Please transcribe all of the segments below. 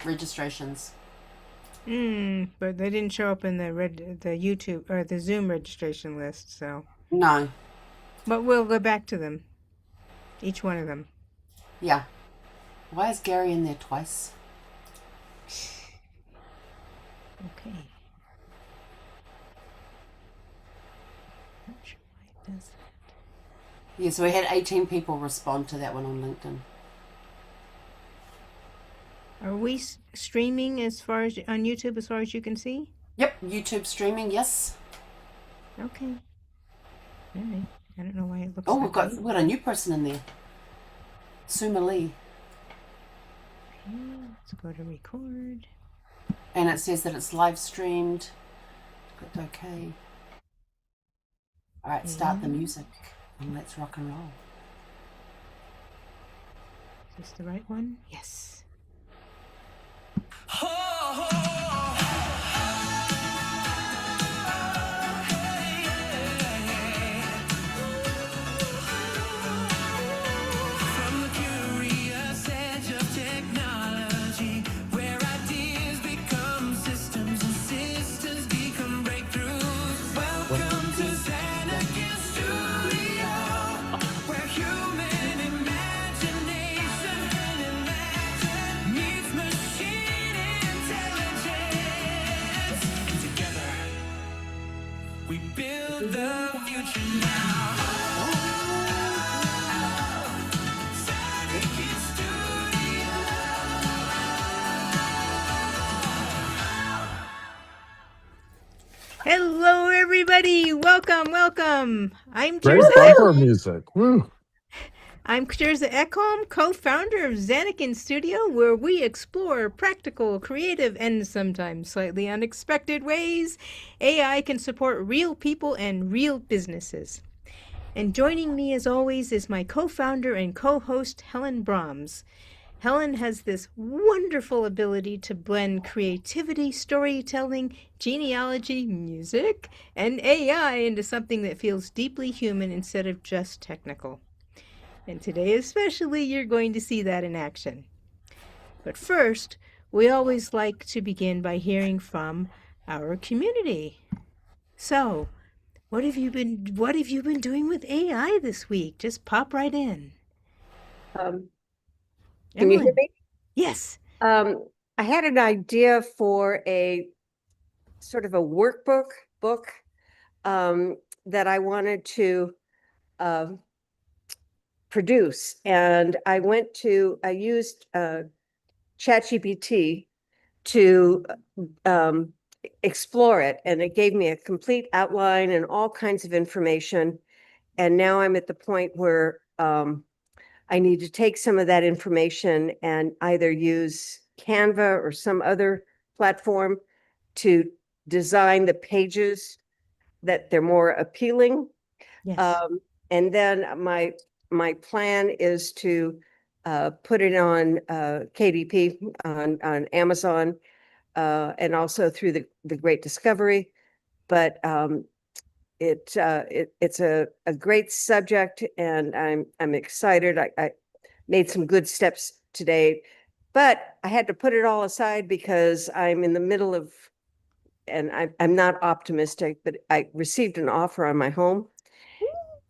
registrations. But they didn't show up in the YouTube or the Zoom registration list, so. No. But we'll go back to them, each one of them. Yeah. Why is Gary in there twice? Okay. Not sure why it does that. Yeah, so we had 18 people respond to that one on LinkedIn. Are we streaming as far as on YouTube as far as you can see? Yep, YouTube streaming, yes. Okay. All right. I don't know why it looks Oh, that way. we've got a new person in there. Suma Lee. Okay, let's go to record. And it says that it's live streamed. Click OK. All right, start the music and let's rock and roll. Is this the right one? Yes. Hello, everybody. Welcome. I'm Great Teresa. bumper music. Woo. I'm Teresa Ekholm, co-founder of Zanakin Studio, where we explore practical, creative, and sometimes slightly unexpected ways AI can support real people and real businesses. And joining me as always is my co-founder and co-host Helen Brahms. Helen has this wonderful ability to blend creativity, storytelling, genealogy, music, and AI into something that feels deeply human instead of just technical. And today especially, you're going to see that in action. But first, we always like to begin by hearing from our community. So, what have you been doing with AI this week? Just pop right in. Can you hear Evelyn. me? Yes. I had an idea for a sort of a workbook book that I wanted to produce, and I used ChatGPT to explore it, and it gave me a complete outline and all kinds of information. And now I'm at the point where I need to take some of that information and either use Canva or some other platform to design the pages that they're more appealing. Yes. And then my plan is to put it on KDP on Amazon and also through the Great Discovery. But it's a great subject, and I'm excited. I made some good steps today, but I had to put it all aside because I'm in the middle of, and I'm not optimistic, but I received an offer on my home.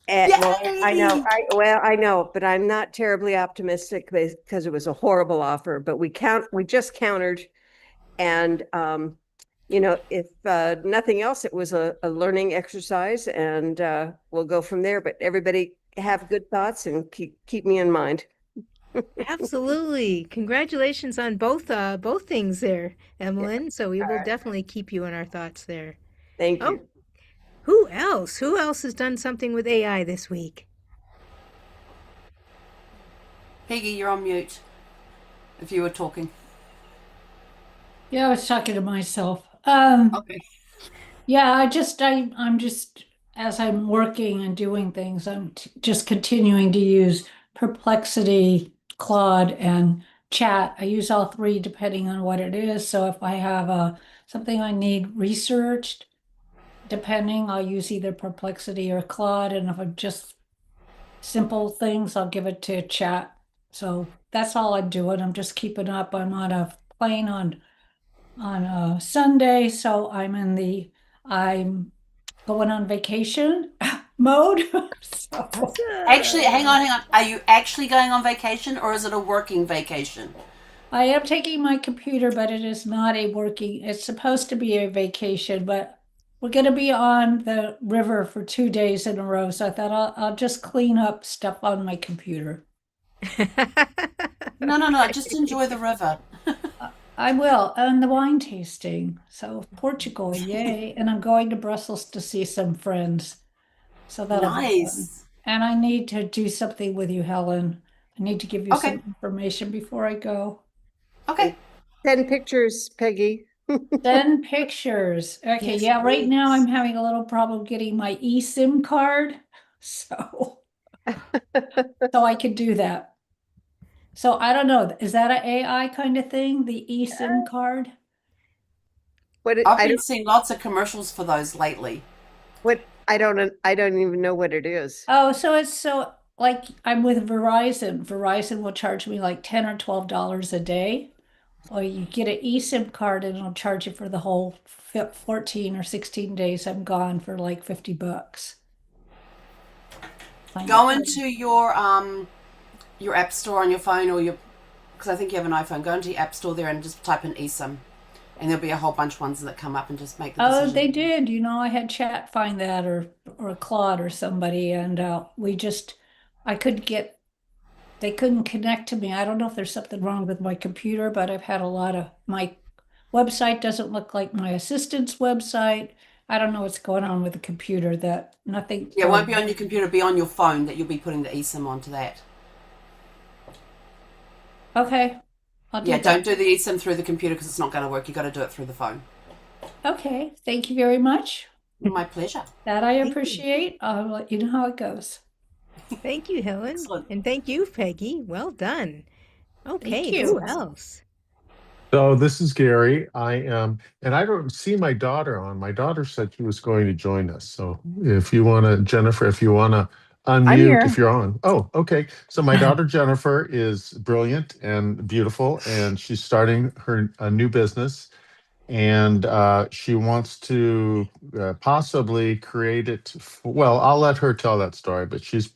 And well, I know, but I'm not terribly optimistic because it was a horrible offer. But we just countered, and if nothing else, it was a learning exercise, and we'll go from there. But everybody have good thoughts and keep me in mind. Absolutely. Congratulations on both things there, Emmeline. So we will definitely keep you in our thoughts there. Thank Oh, you. who else? Who else has done something with AI this week? Peggy, you're on mute if you were talking. Yeah, I was talking to myself. Okay. Yeah, I'm just, as I'm working and doing things, I'm just continuing to use Perplexity, Claude, and Chat. I use all three depending on what it is. So if I have something I need researched, depending, I'll use either Perplexity or Claude. And if I'm just simple things, I'll give it to Chat. So that's all I'm doing. I'm just keeping up. I'm on a plane on Sunday, so I'm going on vacation mode. So Actually, hang on. Are you actually going on vacation or is it a working vacation? I am taking my computer, but it is not a working, it's supposed to be a vacation, but we're going to be on the river for 2 days in a row. So I thought I'll just clean up stuff on my computer. No. Just enjoy the river. I will, and the wine tasting. So Portugal, yay. And I'm going to Brussels to see some friends. So that'll be fun. Nice. And I need to do something with you, Helen. I need to give you Okay. some information before I go. Okay. 10 pictures, Peggy. Send pictures. Okay, Yes, yeah, right now I'm please. having a little problem getting my eSIM card. So I could do that. So I don't know, is that an AI kind of thing, the eSIM card? I've been seeing lots of commercials for those lately. I don't even know what it is. Oh, so like I'm with Verizon. Verizon will charge me like $10 or $12 a day. Or you get an eSIM card and it'll charge you for the whole 14 or 16 days I'm gone for like $50. Go into your app store on your phone or because I think you have an iPhone. Go into your app store there and just type in eSIM, and there'll be a whole bunch of ones that come up and just make the decision. Oh, they did. I had Chat find that or Claude or somebody, and I couldn't get. They couldn't connect to me. I don't know if there's something wrong with my computer, but I've had my website doesn't look like my assistant's website. I don't know what's going on with the computer that nothing. Yeah, it won't be on your computer, it'll be on your phone that you'll be putting the eSIM onto that. Okay. Don't do the eSIM through the computer because it's not going to work. You got to do it through the phone. Okay. Thank you very much. My pleasure. That I appreciate. I'll let you know how it goes. Thank you, Helen. Excellent. And thank you, Peggy. Well done. Okay, Thank you. who else? So this is Gary. I am, and I don't see my daughter on. My daughter said she was going to join us. So if you want to, Jennifer, if you want to unmute, if you're on. Oh, okay. So my daughter Jennifer is brilliant and beautiful, and she's starting a new business, and she wants to possibly create it. Well, I'll let her tell that story, but she's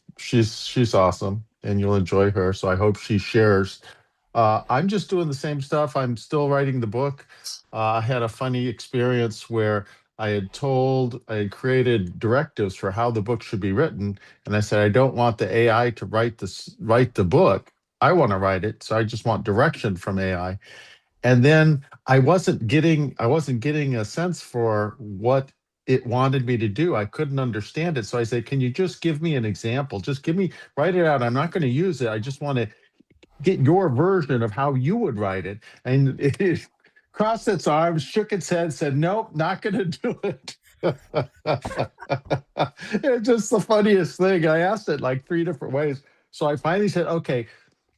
awesome, and you'll enjoy her. So I hope she shares. I'm just doing the same stuff. I'm still writing the book. I had a funny experience where I had created directives for how the book should be written, and I said I don't want the AI to write the book. I want to write it, so I just want direction from AI. And then I wasn't getting a sense for what it wanted me to do. I couldn't understand it, so I said, "Can you just give me an example? Just write it out. I'm not going to use it. I just want to get your version of how you would write it." And it crossed its arms, shook its head, said, "Nope, not going to do it." It's just the funniest thing. I asked it like 3 different ways. So I finally said, okay,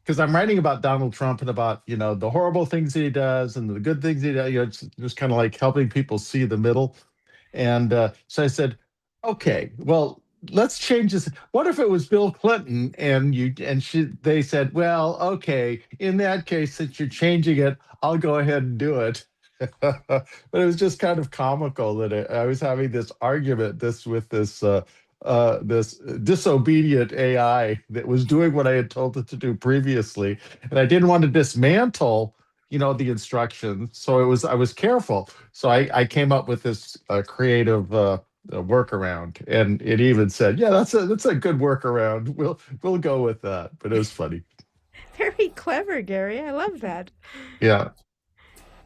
because I'm writing about Donald Trump and about, the horrible things that he does and the good things he does, it's just kind of like helping people see the middle. And so I said, okay, well, let's change this. What if it was Bill Clinton they said, well, okay, in that case, since you're changing it, I'll go ahead and do it. But it was just kind of comical that I was having this argument with this disobedient AI that was doing what I had told it to do previously, and I didn't want to dismantle the instructions. So I was careful. So I came up with this creative workaround, and it even said, yeah, that's a good workaround. We'll go with that. But it was funny. Very clever, Gary. I love that. Yeah.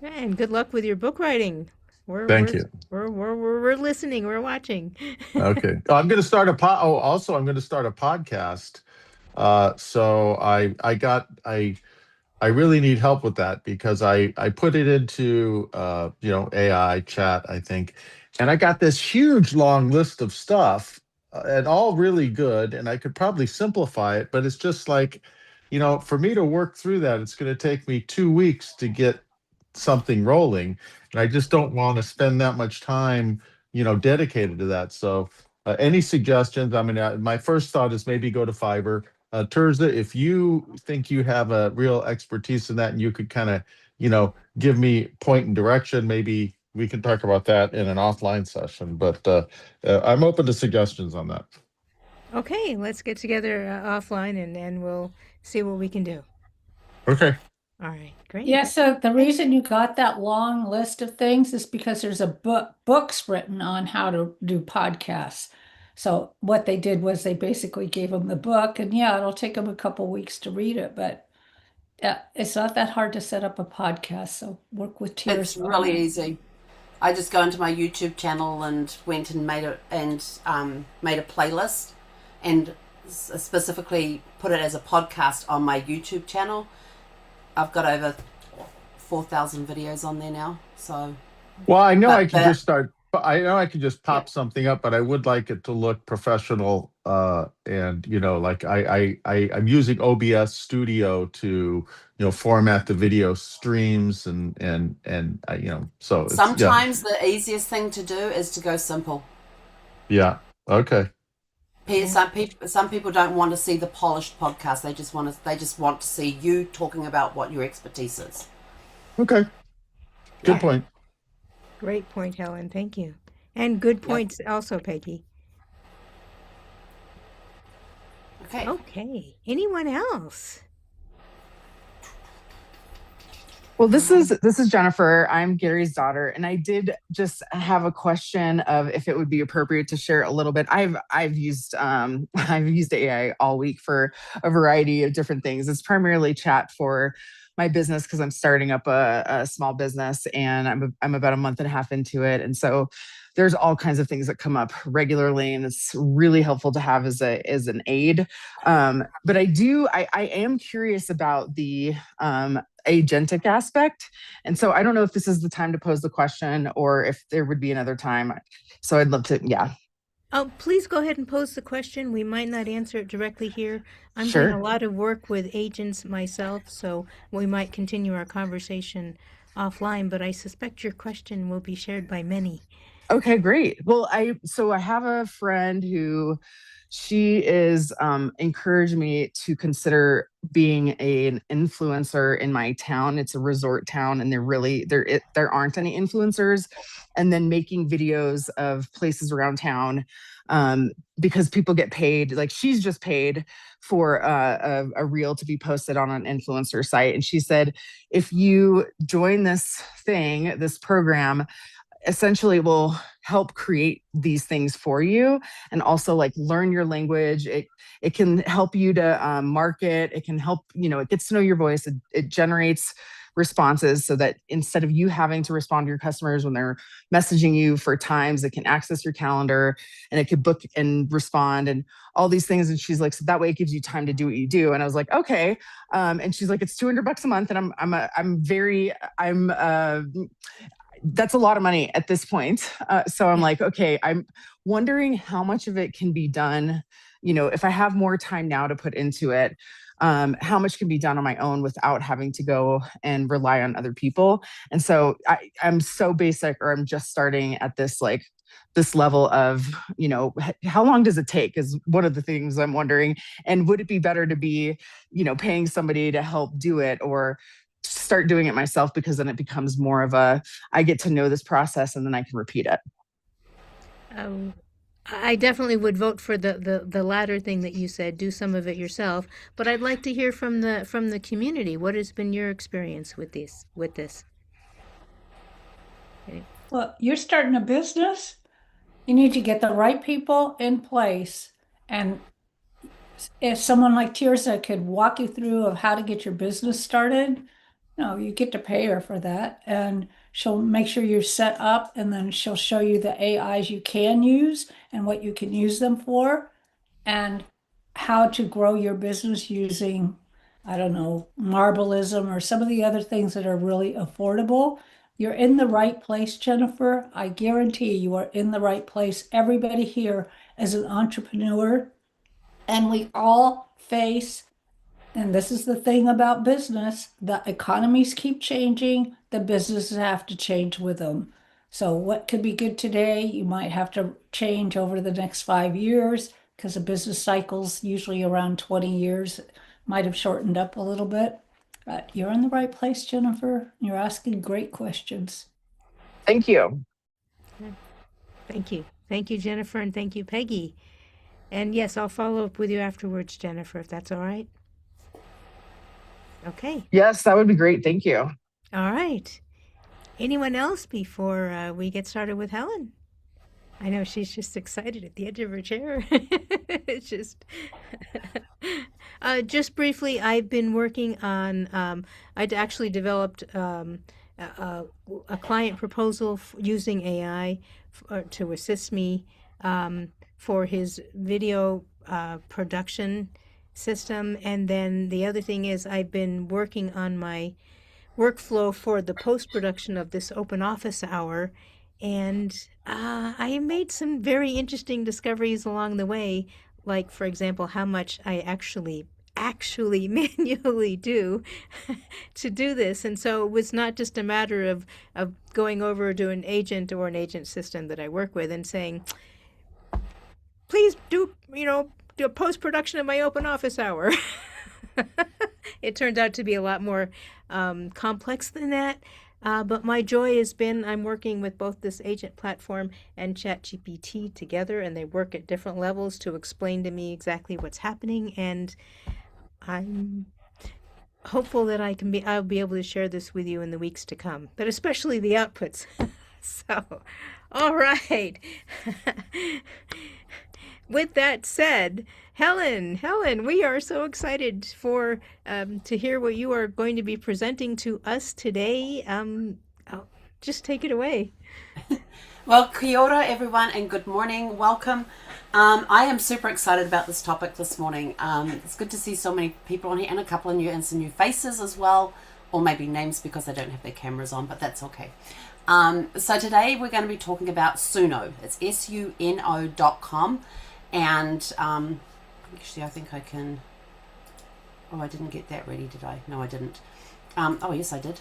And good luck with your book writing. Thank you. We're listening. We're watching. Okay. I'm going to start also I'm going to start a podcast. So I really need help with that because I put it into AI chat, I think, and I got this huge long list of stuff and all really good, and I could probably simplify it, but it's just like, for me to work through that, it's going to take me 2 weeks to get something rolling, and I just don't want to spend that much time, dedicated to that. So any suggestions? I mean, my first thought is maybe go to Fiverr. Terza, if you think you have a real expertise in that and you could kind of, give me point and direction, maybe we can talk about that in an offline session. But I'm open to suggestions on that. Okay, let's get together offline and we'll see what we can do. Okay. All right, great. Yeah, so the reason you got that long list of things is because there's a books written on how to do podcasts. So what they did was they basically gave them the book, and yeah, it'll take them a couple weeks to read it, but it's not that hard to set up a podcast. So work with It's Tears. really easy. I just go into my YouTube channel and went and made a playlist, and specifically put it as a podcast on my YouTube channel. I've got over 4,000 videos on there now. So, well, I know but I can just start. I know I could just pop something up, but I would like it to look professional. And like I'm using OBS Studio to format the video streams and so it's sometimes the easiest thing to do is to go simple. yeah. Okay. Some people don't want to see the polished podcast. They just want to see you talking about what your expertise is. Okay. Good point. Great point, Helen. Thank you. And good points also, Peggy. Okay. Okay. Anyone else? Well, this is Jennifer. I'm Gary's daughter, and I did just have a question of if it would be appropriate to share a little bit. I've used AI all week for a variety of different things. It's primarily chat for my business because I'm starting up a small business, and I'm about a month and a half into it, and so there's all kinds of things that come up regularly, and it's really helpful to have as an aid. But I am curious about the agentic aspect. And so I don't know if this is the time to pose the question or if there would be another time. So I'd love to, yeah. Oh, please go ahead and pose the question. We might not answer it directly here. I'm Sure. doing a lot of work with agents myself, so we might continue our conversation offline, but I suspect your question will be shared by many. Okay, great. Well, I have a friend who she is encouraged me to consider being an influencer in my town. It's a resort town, and there aren't any influencers. And then making videos of places around town because people get paid. Like she's just paid for a reel to be posted on an influencer site, and she said, if you join this program, essentially it will help create these things for you and also like learn your language. It can help you to market. It can help, it gets to know your voice. It generates responses so that instead of you having to respond to your customers when they're messaging you for times, it can access your calendar and it could book and respond and all these things. And she's like, so that way it gives you time to do what you do. And I was like, okay. And she's like, it's $200 a month. And that's a lot of money at this point. So I'm like, okay, I'm wondering how much of it can be done, if I have more time now to put into it, how much can be done on my own without having to go and rely on other people. And so I'm so basic, or I'm just starting at this level of, how long does it take is one of the things I'm wondering. And would it be better to be, paying somebody to help do it, or start doing it myself, because then it becomes more of I get to know this process and then I can repeat it. I definitely would vote for the latter thing that you said. Do some of it yourself, but I'd like to hear from the community. What has been your experience with this? Okay. Well, you're starting a business. You need to get the right people in place, and if someone like Tirza could walk you through of how to get your business started, you get to pay her for that, and she'll make sure you're set up, and then she'll show you the AIs you can use and what you can use them for, and how to grow your business using, I don't know, Marbleism or some of the other things that are really affordable. You're in the right place, Jennifer. I guarantee you are in the right place. Everybody here is an entrepreneur, and we all face, and this is the thing about business, the economies keep changing, the businesses have to change with them. So what could be good today, you might have to change over the next 5 years, because a business cycle's usually around 20 years. Might have shortened up a little bit. But you're in the right place, Jennifer. You're asking great questions. Thank you. Thank you. Thank you, Jennifer, and thank you, Peggy. And yes, I'll follow up with you afterwards, Jennifer, if that's all right. Okay. Yes, that would be great. Thank you. All right. Anyone else before we get started with Helen? I know she's just excited at the edge of her chair. It's just briefly, I've been working on, I'd actually developed a client proposal using AI to assist me for his video production system. And then the other thing is I've been working on my workflow for the post-production of this open office hour. And I made some very interesting discoveries along the way, like, for example, how much I actually manually do to do this. And so it was not just a matter of going over to an agent or an agent system that I work with and saying, please do a post-production of my open office hour. It turned out to be a lot more complex than that. But my joy has been I'm working with both this agent platform and ChatGPT together, and they work at different levels to explain to me exactly what's happening. And I'm hopeful that I'll be able to share this with you in the weeks to come, but especially the outputs. So, all right. With that said, Helen, we are so excited for to hear what you are going to be presenting to us today. Just take it away. Well, kia ora, everyone, and good morning. Welcome. I am super excited about this topic this morning. It's good to see so many people on here and a couple of some new faces as well, or maybe names because they don't have their cameras on, but that's okay. So today we're going to be talking about Suno. It's suno.com. And actually, I think I can. Oh, I didn't get that ready, did I? No, I didn't. Oh, yes, I did.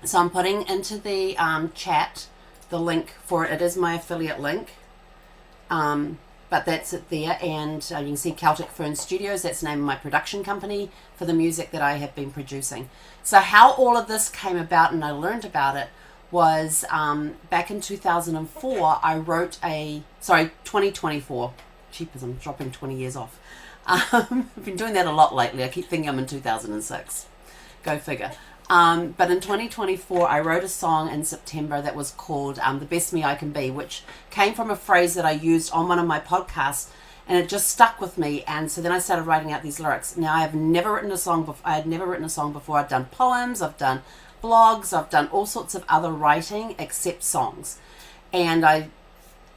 So I'm putting into the chat the link for it. It is my affiliate link, but that's it there. And you can see Celtic Fern Studios. That's the name of my production company for the music that I have been producing. So how all of this came about and I learned about it was back in 2004, I wrote 2024. Cheapers, I'm dropping 20 years off. I've been doing that a lot lately. I keep thinking I'm in 2006. Go figure. But in 2024, I wrote a song in September that was called The Best Me I Can Be, which came from a phrase that I used on one of my podcasts, and it just stuck with me. And so then I started writing out these lyrics. Now, I have never written a song before. I had never written a song before. I've done poems, I've done blogs, I've done all sorts of other writing except songs. And I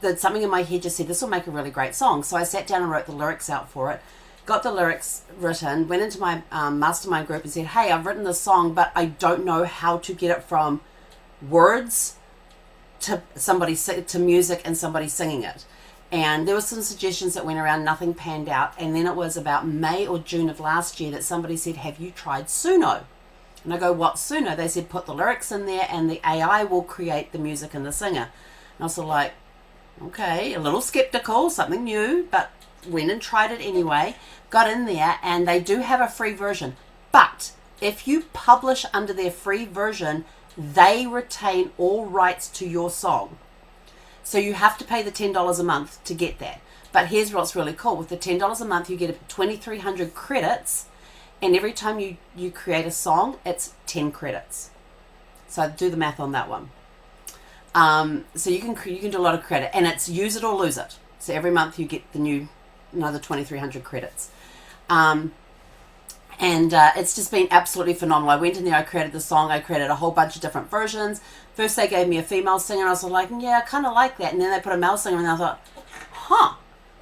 did something in my head, just said, this will make a really great song. So I sat down and wrote the lyrics out for it, got the lyrics written, went into my mastermind group and said, hey, I've written this song, but I don't know how to get it from words to to music and somebody singing it. And there were some suggestions that went around, nothing panned out. And then it was about May or June of last year that somebody said, have you tried Suno? And I go, what's Suno? They said, put the lyrics in there and the AI will create the music and the singer. And I was sort of like, okay, a little skeptical, something new, but went and tried it anyway, got in there, and they do have a free version. But if you publish under their free version, they retain all rights to your song. So you have to pay the $10 a month to get that. But here's what's really cool. With the $10 a month, you get 2,300 credits. And every time you create a song, it's 10 credits. So do the math on that one. So you can do a lot of credit, and it's use it or lose it. So every month you get another 2,300 credits. And it's just been absolutely phenomenal. I went in there, I created the song, I created a whole bunch of different versions. First they gave me a female singer, and I was like, yeah, I kind of like that. And then they put a male singer, and I thought,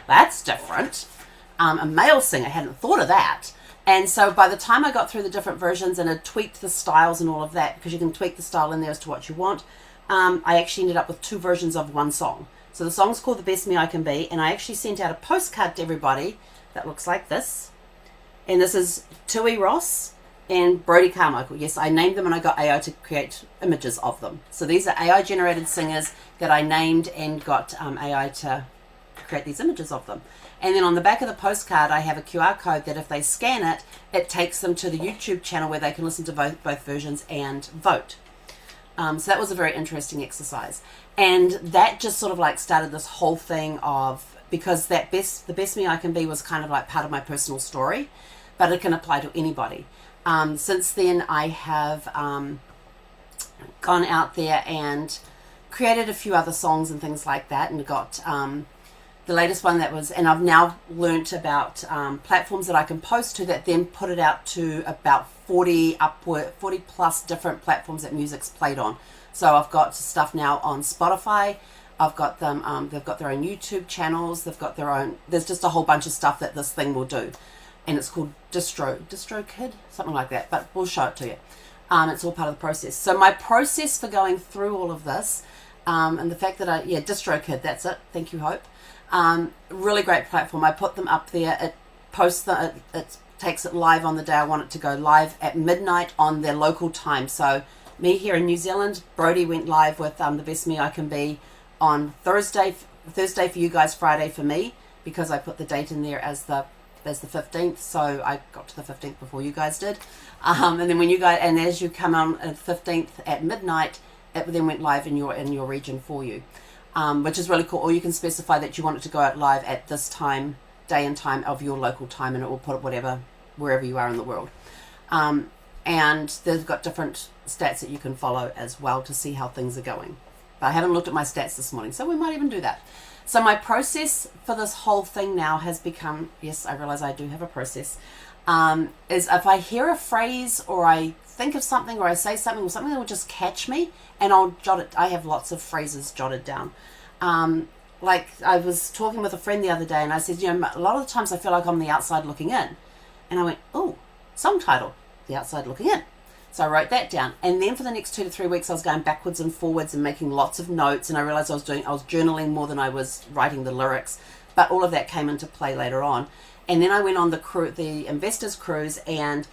that's different. A male singer, I hadn't thought of that. And so by the time I got through the different versions and had tweaked the styles and all of that, because you can tweak the style in there as to what you want, I actually ended up with 2 versions of one song. So the song's called The Best Me I Can Be, and I actually sent out a postcard to everybody that looks like this. And this is Tui Ross and Brodie Carmichael. Yes, I named them and I got AI to create images of them. So these are AI generated singers that I named and got AI to create these images of them. And then on the back of the postcard, I have a QR code that if they scan it, it takes them to the YouTube channel where they can listen to both versions and vote. So that was a very interesting exercise. And that just sort of like started this whole thing of, because the best me I can be was kind of like part of my personal story, but it can apply to anybody. Since then, I have gone out there and created a few other songs and things like that, and got the latest one that was, and I've now learnt about platforms that I can post to that then put it out to about 40 plus different platforms that music's played on. So I've got stuff now on Spotify. I've got them, they've got their own YouTube channels, they've got their own, there's just a whole bunch of stuff that this thing will do. And it's called DistroKid, something like that, but we'll show it to you. It's all part of the process. So my process for going through all of this, and the fact that DistroKid, that's it. Thank you, Hope. Really great platform. I put them up there. It posts it takes it live on the day I want it to go live at midnight on their local time. So me here in New Zealand, Brody went live with The Best Me I Can Be on Thursday for you guys, Friday for me, because I put the date in there as the 15th, so I got to the 15th before you guys did. And then when you guys, and as you come on at 15th at midnight, it then went live in your region for you, which is really cool. Or you can specify that you want it to go out live at this time, day and time of your local time, and it will put it wherever you are in the world. And they've got different stats that you can follow as well to see how things are going. But I haven't looked at my stats this morning, so we might even do that. So my process for this whole thing now has become, yes, I realize I do have a process, is if I hear a phrase or I think of something or I say something or something that will just catch me, and I'll jot it. I have lots of phrases jotted down. Like I was talking with a friend the other day and I said, a lot of the times I feel like I'm the outside looking in. And I went, oh, song title, The Outside Looking In. So I wrote that down. And then for the next 2 to 3 weeks, I was going backwards and forwards and making lots of notes. And I realized I was journaling more than I was writing the lyrics. But all of that came into play later on. And then I went on the investors cruise. And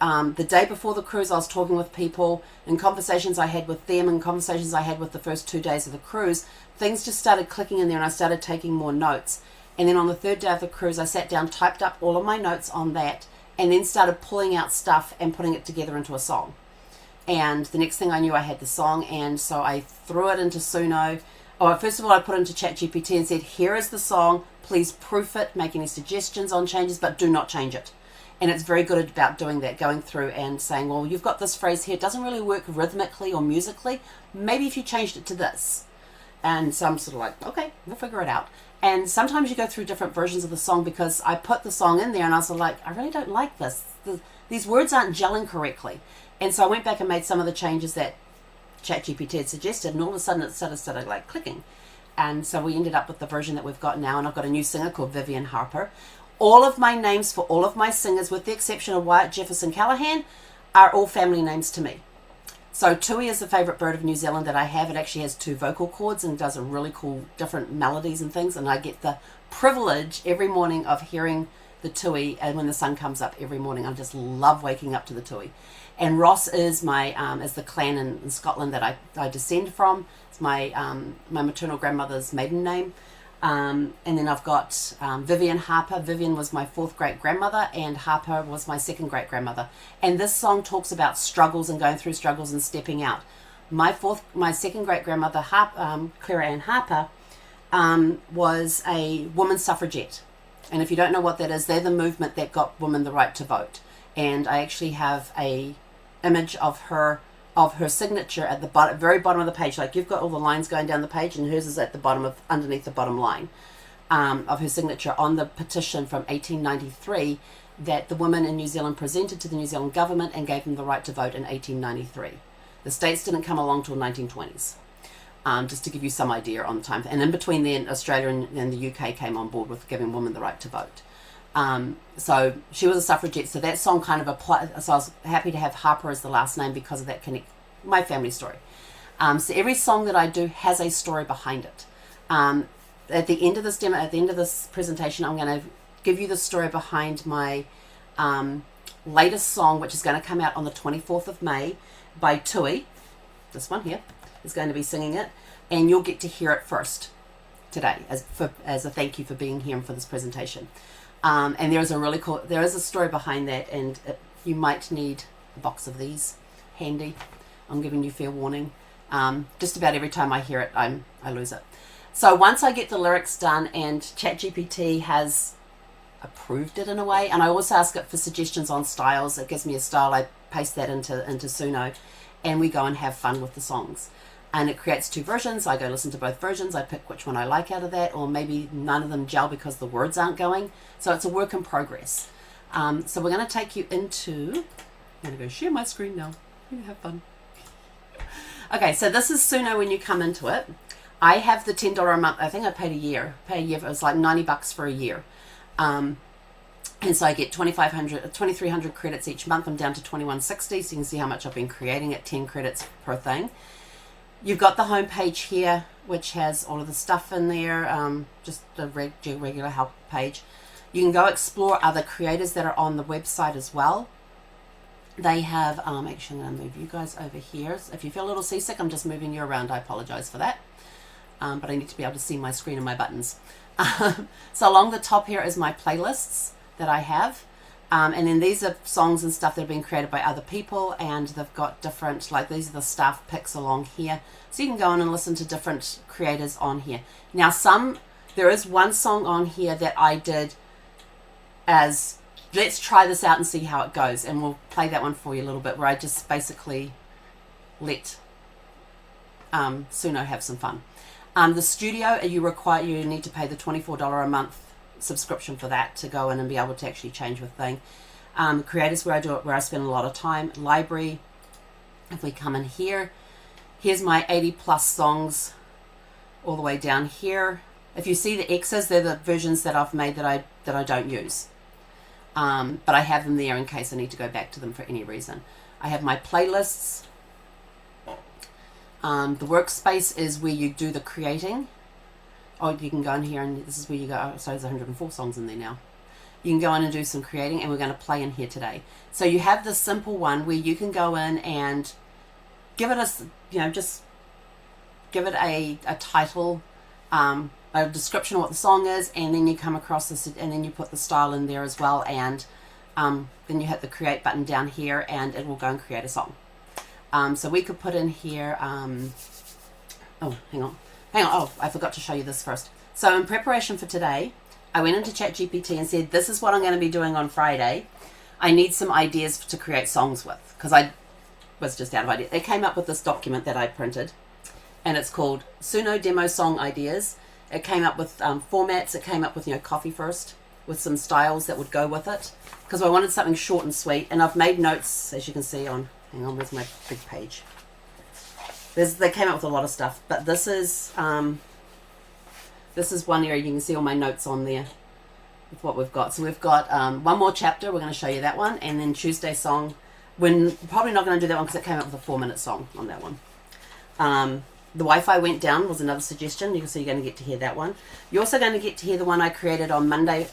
the day before the cruise, I was talking with people, and conversations I had with them and conversations I had with the first 2 days of the cruise, things just started clicking in there and I started taking more notes. And then on the third day of the cruise, I sat down, typed up all of my notes on that, and then started pulling out stuff and putting it together into a song. And the next thing I knew, I had the song, and so I threw it into Suno. First of all, I put it into ChatGPT and said, here is the song, please proof it, make any suggestions on changes, but do not change it. And it's very good about doing that, going through and saying, well, you've got this phrase here, it doesn't really work rhythmically or musically, maybe if you changed it to this. And so I'm sort of like, okay, we'll figure it out. And sometimes you go through different versions of the song because I put the song in there and I was like, I really don't like this. These words aren't gelling correctly. And so I went back and made some of the changes that ChatGPT had suggested, and all of a sudden it started like clicking. And so we ended up with the version that we've got now, and I've got a new singer called Vivian Harper. All of my names for all of my singers, with the exception of Wyatt Jefferson Callahan, are all family names to me. So Tui is the favorite bird of New Zealand that I have. It actually has 2 vocal cords and does a really cool different melodies and things. And I get the privilege every morning of hearing the Tui, and when the sun comes up every morning, I just love waking up to the Tui. And Ross is my is the clan in Scotland that I descend from. It's my maternal grandmother's maiden name. And then I've got Vivian Harper. Vivian was my 4th great grandmother, and Harper was my 2nd great grandmother. And this song talks about struggles and going through struggles and stepping out. My 2nd great grandmother, Clara Ann Harper, was a woman suffragette. And if you don't know what that is, they're the movement that got women the right to vote. And I actually have a image of her signature at the very bottom of the page. Like you've got all the lines going down the page, and hers is at the bottom underneath the bottom line of her signature on the petition from 1893 that the women in New Zealand presented to the New Zealand government and gave them the right to vote in 1893. The states didn't come along till 1920s. Just to give you some idea on the time. And in between then, Australia and the UK came on board with giving women the right to vote. So she was a suffragette, so that song kind of applied. So I was happy to have Harper as the last name because of that my family story. So every song that I do has a story behind it. At the end of this demo, at the end of this presentation, I'm going to give you the story behind my latest song, which is going to come out on the 24th of May by Tui. This one here is going to be singing it, and you'll get to hear it first. today as a thank you for being here and for this presentation. And there is a story behind that, and you might need a box of these handy. I'm giving you fair warning. Just about every time I hear it, I lose it. So once I get the lyrics done and ChatGPT has approved it in a way, and I also ask it for suggestions on styles. It gives me a style, I paste that into Suno, and we go and have fun with the songs. And it creates 2 versions. I go listen to both versions. I pick which one I like out of that, or maybe none of them gel because the words aren't going. So it's a work in progress. So we're going to take you into, I'm going to go share my screen now. You have fun. Okay, so this is Suno when you come into it. I have the $10 a month. I think I paid a year. It was like $90 for a year. And so I get 2,300 credits each month. I'm down to 2,160, so you can see how much I've been creating at 10 credits per thing. You've got the home page here, which has all of the stuff in there, just the regular help page. You can go explore other creators that are on the website as well. They have, actually I'm going to move you guys over here. If you feel a little seasick, I'm just moving you around. I apologize for that. But I need to be able to see my screen and my buttons. So along the top here is my playlists that I have. And then these are songs and stuff that have been created by other people, and they've got different, like these are the staff picks along here. So you can go in and listen to different creators on here. Now there is one song on here that I did as, let's try this out and see how it goes. And we'll play that one for you a little bit, where I just basically let Suno have some fun. The studio, you need to pay the $24 a month subscription for that to go in and be able to actually change with thing. Creators, where I spend a lot of time. Library, if we come in here, here's my 80 plus songs all the way down here. If you see the X's, they're the versions that I've made that I don't use, but I have them there in case I need to go back to them for any reason. I have my playlists. The workspace is where you do the creating. Oh, you can go in here, and this is where you go. Oh, so there's 104 songs in there now. You can go in and do some creating, and we're going to play in here today. So you have this simple one where you can go in and give it just give it a title, a description of what the song is, and then you come across this, and then you put the style in there as well, and then you hit the create button down here, and it will go and create a song. So we could put in here, oh, hang on. Oh, I forgot to show you this first. So in preparation for today, I went into ChatGPT and said, this is what I'm going to be doing on Friday. I need some ideas to create songs with, because I was just out of ideas. They came up with this document that I printed, and it's called Suno Demo Song Ideas. It came up with formats. It came up with, coffee first, with some styles that would go with it, because I wanted something short and sweet. And I've made notes, as you can see on, hang on, where's my big page? They came up with a lot of stuff, but this is one area you can see all my notes on there with what we've got. So we've got one more chapter. We're going to show you that one, and then Tuesday song. We're probably not going to do that one because it came up with a 4-minute song on that one. The Wi-Fi went down was another suggestion. So you're going to get to hear that one. You're also going to get to hear the one I created on Monday,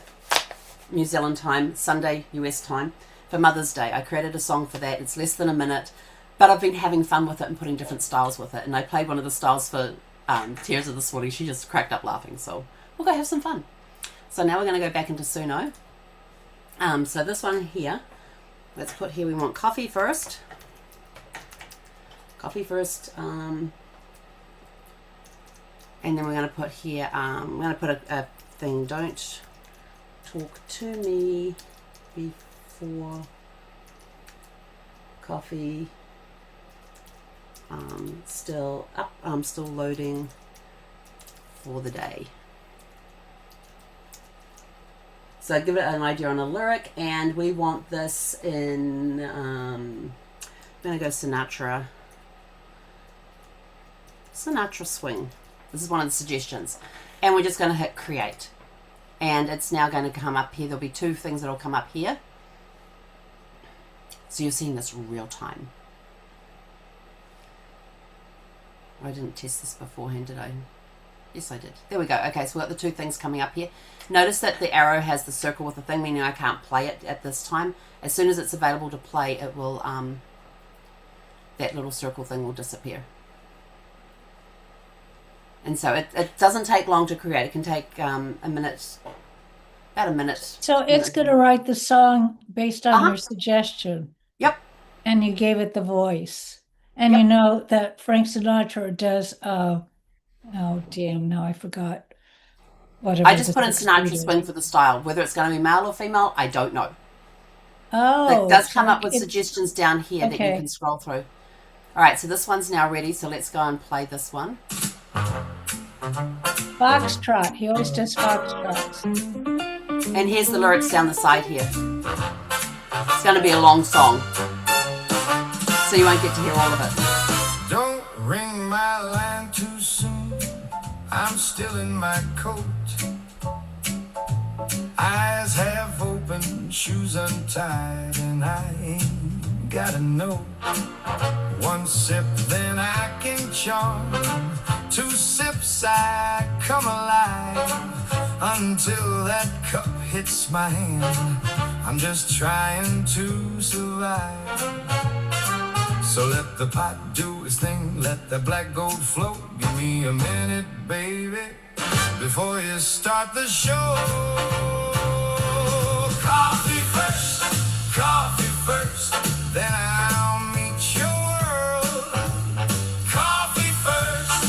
New Zealand time, Sunday, US time, for Mother's Day. I created a song for that. It's less than a minute. But I've been having fun with it and putting different styles with it. And I played one of the styles for Tears of the Swordie. She just cracked up laughing. So we'll go have some fun. So now we're going to go back into Suno. So this one here, let's put here, we want coffee first. Coffee first. And then we're going to put here, I'm going to put a thing, don't talk to me before coffee. Still up, I'm still loading for the day. So give it an idea on a lyric, and we want this in, I'm going to go Sinatra swing. This is one of the suggestions. And we're just going to hit create. And it's now going to come up here. There'll be 2 things that will come up here. So you're seeing this real time. I didn't test this beforehand, did I? Yes, I did. There we go. Okay, so we've got the 2 things coming up here. Notice that the arrow has the circle with the thing, meaning I can't play it at this time. As soon as it's available to play, it will, that little circle thing will disappear. And so it doesn't take long to create. It can take a minute, about a minute. So it's going to write the song based on Uh-huh. your suggestion, Yep. and you gave it the voice. And Yep. you know that Frank Sinatra does, oh damn, now I forgot. Whatever I just the put in Sinatra succeeded. swing for the style. Whether it's going to be male or female, I don't know. Oh, It does come so up with it's- suggestions down here that you okay. can scroll through. All right, so this one's now ready. So let's go and play this one. Foxtrot. He always does foxtrots. And here's the lyrics down the side here. It's going to be a long song, so you won't get to hear all of it. Don't ring my line too soon. I'm still in my coat. Eyes half open, shoes untied, and I ain't got a note. One sip, then I can charm. 2 sips, I come alive. Until that cup hits my hand, I'm just trying to survive. So let the pot do its thing, let the black gold flow. Give me a minute, baby, before you start the show. Coffee first, then I'll meet your world. Coffee first,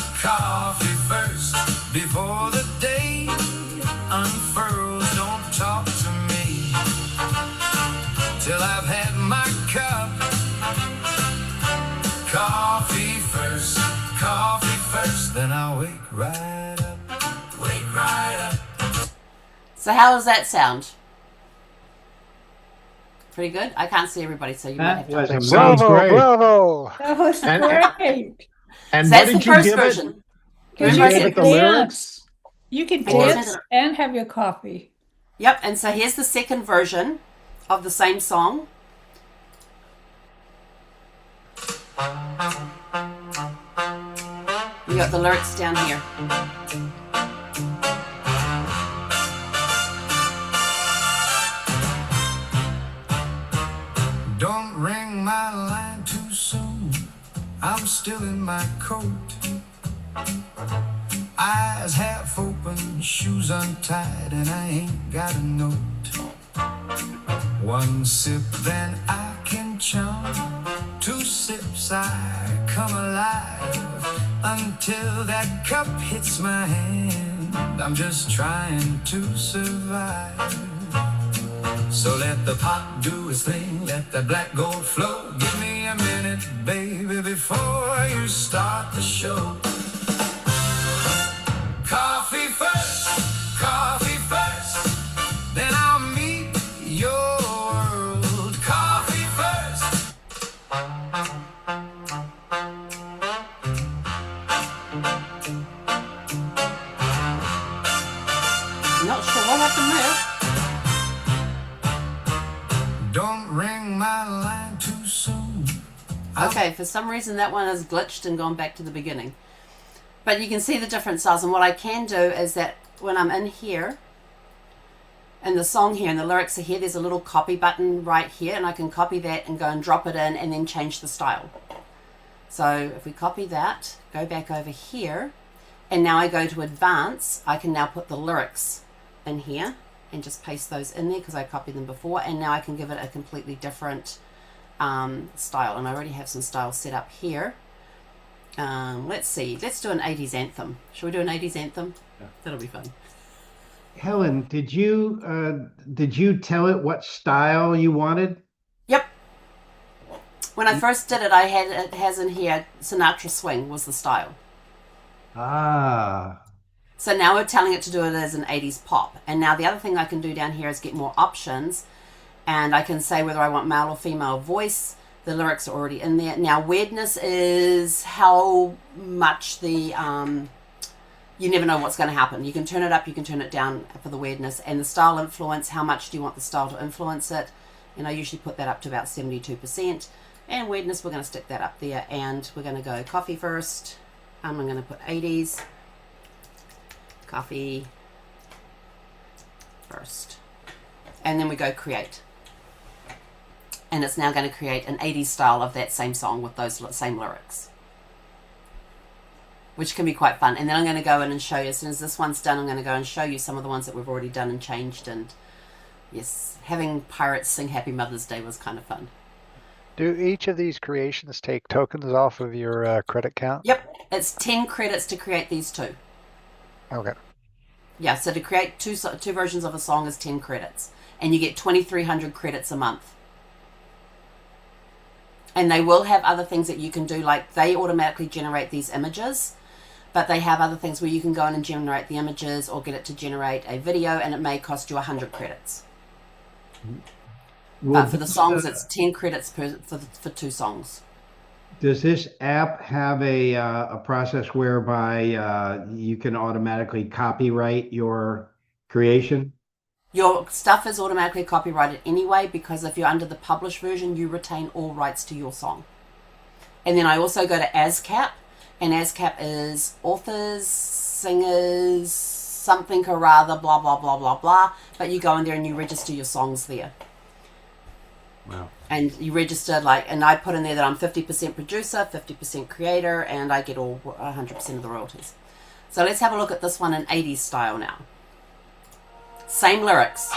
before the day unfurls. Don't talk to me till I've had my cup. Coffee first, then I'll wake right up. So how does that sound? Pretty good? I can't see everybody, so you might have That to... was Sounds bravo, great. bravo. That was And- great. And So what that's the did you first give it? version. Because You you gave can it the dance. lyrics? You can Or- dance and have your coffee. Yep, and so here's the second version of the same song. We got the lyrics down here. Don't ring my line too soon. I'm still in my coat. Eyes half open, shoes untied, and I ain't got a note. One sip, then I can charm. 2 sips, I come alive. Until that cup hits my hand, I'm just trying to survive. So let the pot do its thing, let the black gold flow. Give me a minute, baby, before you start the show. Coffee first, then I'll meet your world. Coffee first. I'm not sure what happened there. Don't ring my line too soon. Okay, for some reason that one has glitched and gone back to the beginning. But you can see the different styles, and what I can do is that when I'm in here, and the song here, and the lyrics are here, there's a little copy button right here, and I can copy that and go and drop it in and then change the style. So if we copy that, go back over here, and now I go to advance, I can now put the lyrics in here and just paste those in there because I copied them before, and now I can give it a completely different style, and I already have some styles set up here. Let's see, let's do an 80s anthem. Shall we do an 80s anthem? Yeah. That'll be fun. Helen, did you tell it what style you wanted? Yep. When I first did it, it has in here Sinatra swing was the style. Ah, So now we're telling it to do it as an 80s pop. And now the other thing I can do down here is get more options, and I can say whether I want male or female voice. The lyrics are already in there. Now weirdness is how much the you never know what's going to happen. You can turn it up, you can turn it down for the weirdness. And the style influence, how much do you want the style to influence it? And I usually put that up to about 72%. And weirdness, we're going to stick that up there. And we're going to go coffee first. I'm going to put 80s. Coffee first. And then we go create. And it's now going to create an 80s style of that same song with those same lyrics. which can be quite fun. And then I'm going to go in and show you, as soon as this one's done, I'm going to go and show you some of the ones that we've already done and changed. And yes, having pirates sing Happy Mother's Day was kind of fun. Do each of these creations take tokens off of your credit count? Yep, it's 10 credits to create these two. Okay. Yeah, so to create two versions of a song is 10 credits. And you get 2,300 credits a month. And they will have other things that you can do, like they automatically generate these images, but they have other things where you can go in and generate the images or get it to generate a video, and it may cost you 100 credits. Well, But for the songs, it's 10 credits for 2 songs. does this app have a process whereby you can automatically copyright your creation? Your stuff is automatically copyrighted anyway, because if you're under the published version, you retain all rights to your song. And then I also go to ASCAP, and ASCAP is authors, singers, something or rather, blah, blah, blah, blah, blah. But you go in there and you register your songs there. Wow. And you register, and I put in there that I'm 50% producer, 50% creator, and I get all 100% of the royalties. So let's have a look at this one in 80s style now. Same lyrics.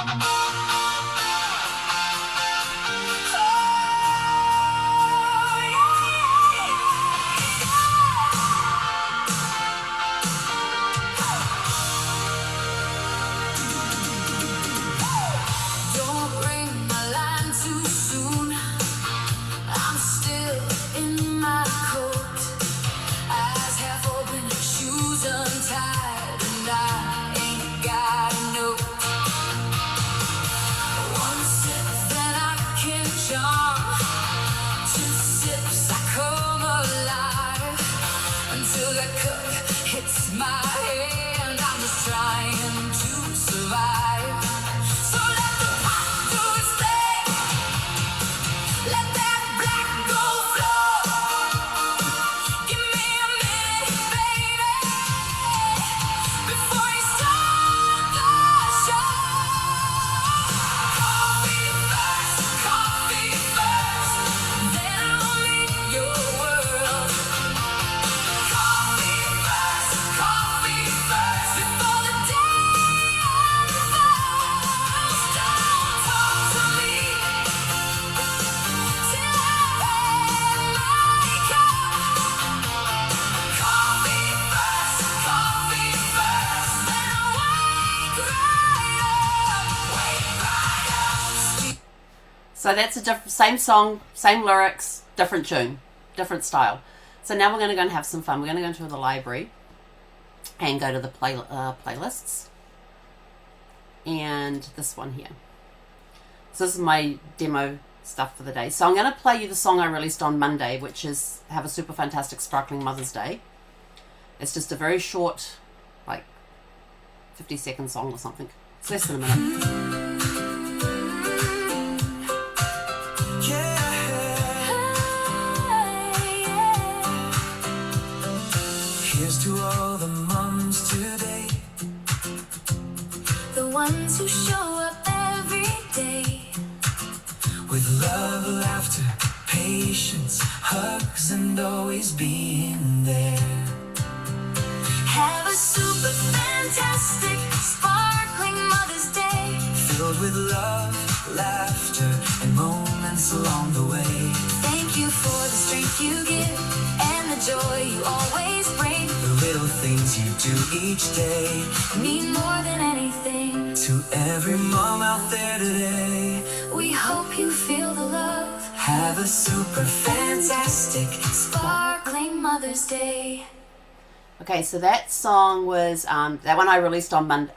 So that's same song, same lyrics, different tune, different style. So now we're going to go and have some fun. We're going to go into the library and go to the playlists. And this one here. So this is my demo stuff for the day. So I'm going to play you the song I released on Monday, which is Have a Super Fantastic Sparkling Mother's Day. It's just a very short, 50-second song or something. It's less than a minute. Here's to all the moms today, the ones who show up every day with love, laughter, patience, hugs, and always being there. Have a super fantastic sparkling Mother's Day, filled with love, laughter, and moments along the way. Thank you for the strength you give and the joy you always bring. The little things you do each day mean more than anything. To every mom out there today, we hope you feel the love. Have a super fantastic sparkling Mother's Day. Okay, so that song was, that one I released on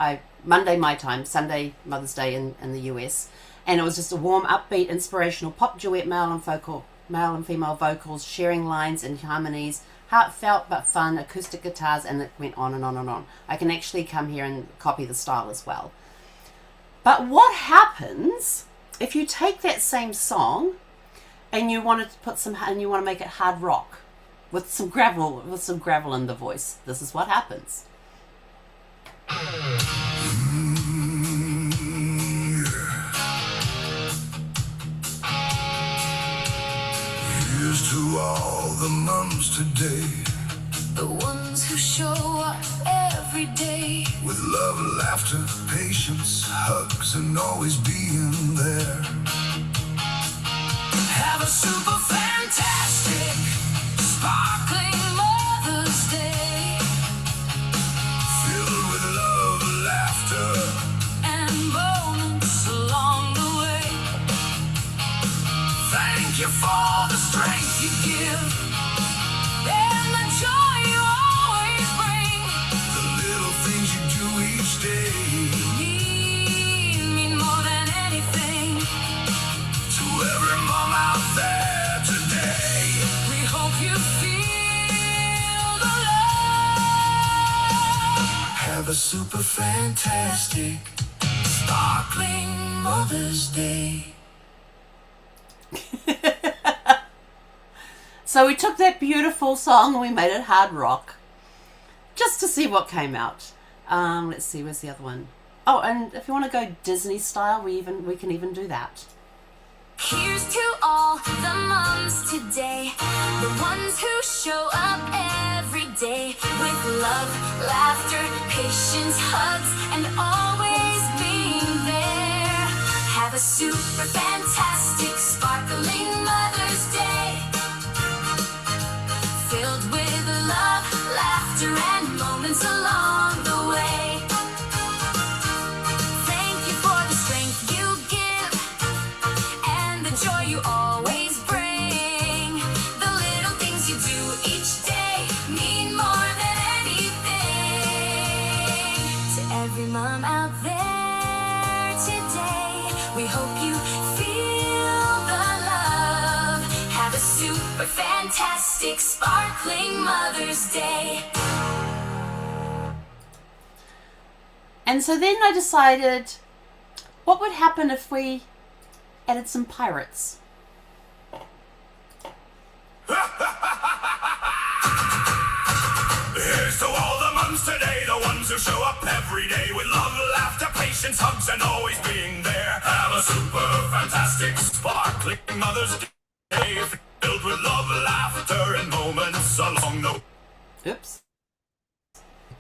Monday my time, Sunday Mother's Day in the US. And it was just a warm, upbeat, inspirational pop duet, male and female vocals, sharing lines and harmonies, heartfelt but fun, acoustic guitars, and it went on and on and on. I can actually come here and copy the style as well. But what happens if you take that same song and you want to make it hard rock with some gravel in the voice? This is what happens. Here's to all the moms today, The ones who show up every day with love, laughter, patience, hugs, and always being there. Have a super fantastic, sparkling Mother's Day, filled with love, laughter, and moments along the way. Thank you for the strength you give and the joy you always bring. The little things you do each day mean more than anything to every mom out there today. We hope you feel the love. Have a super fantastic, sparkling Mother's Day. So we took that beautiful song and we made it hard rock, just to see what came out. Let's see, where's the other one? Oh, and if you want to go Disney style, we can even do that. Here's to all the moms today, the ones who show up every day with love, laughter, patience, hugs, and always being there. Have a super fantastic, sparkling Mother's Day, filled with love, laughter, and moments along the way. Thank you for the strength you give and the joy you always bring. The little things you do each day mean more than anything to every mom out there today. We hope you feel the love. Have a super fantastic, sparkling Mother's Day. And so then I decided, what would happen if we added some pirates? Here's to all the moms today, the ones who show up every day with love, laughter, patience, hugs, and always being there. Have a super fantastic, sparkling Mother's Day, filled with love, laughter, and moments along the Oops.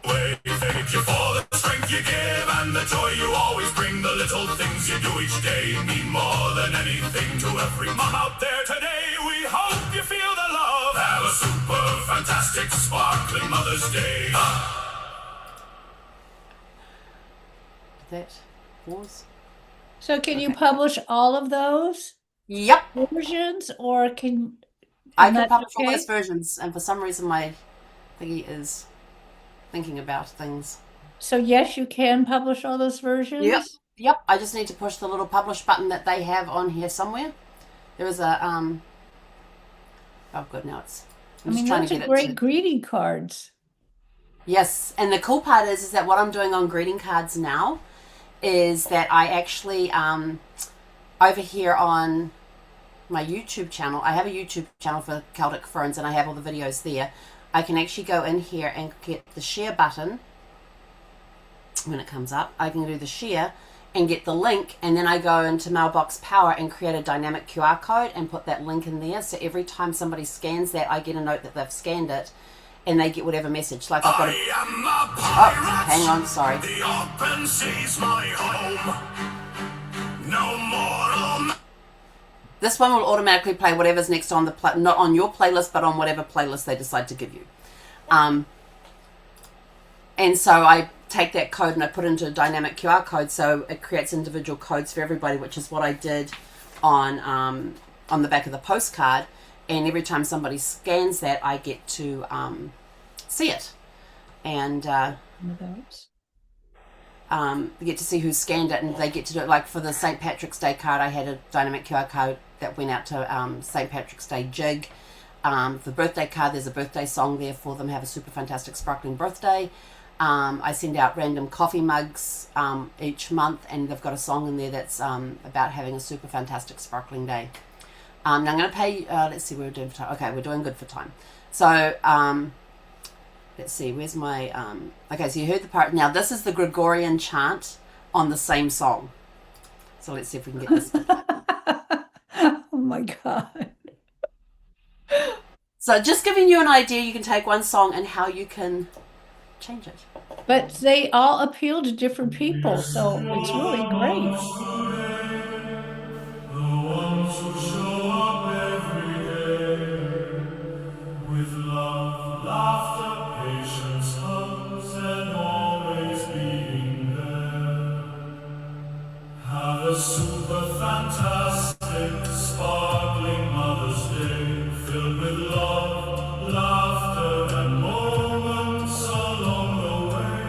way. Thank you for the strength you give and the joy you always bring. The little things you do each day mean more than anything to every mom out there today. We hope you feel the love. Have a super fantastic, sparkling Mother's Day. That was. So can you Okay. publish all of those Yep. versions, or can I and can that's publish all okay? those versions, and for some reason my thingy is thinking about things. So yes, you can publish all those versions? Yep. Yep. I just need to push the little publish button that they have on here somewhere. There is a oh good, now it's I I'm mean, just trying those to are get it great to greeting cards. Yes, and the cool part is that what I'm doing on greeting cards now is that I actually over here on my YouTube channel, I have a YouTube channel for Celtic Ferns and I have all the videos there. I can actually go in here and get the share button when it comes up. I can do the share and get the link, and then I go into Mailbox Power and create a dynamic QR code and put that link in there. So every time somebody scans that, I get a note that they've scanned it and they get whatever message. Like I've got I am a oh, pirate. hang on, sorry. The open sea's my home. No more. This one will automatically play whatever's next on the not on your playlist, but on whatever playlist they decide to give you. And so I take that code and I put it into a dynamic QR code, so it creates individual codes for everybody, which is what I did on the back of the postcard. And every time somebody scans that, I get to see it, and One of those. you get to see who scanned it, and they get to do it. Like for the St. Patrick's Day card, I had a dynamic QR code that went out to St. Patrick's Day jig. The birthday card, there's a birthday song there for them. Have a super fantastic sparkling birthday. I send out random coffee mugs each month, and they've got a song in there that's about having a super fantastic sparkling day. Now I'm going to pay, let's see, we're doing for time. Okay, we're doing good for time. So let's see, where's my, okay, so you heard the part. Now this is the Gregorian chant on the same song. So let's see if we can get this. Oh my God. So just giving you an idea, you can take one song and how you can change it. But they all appeal to different people, so it's really great. The ones who show up every day with love, laughter, patience, hugs, and always being there. Have a super fantastic, sparkling Mother's Day filled with love, laughter, and moments along the way.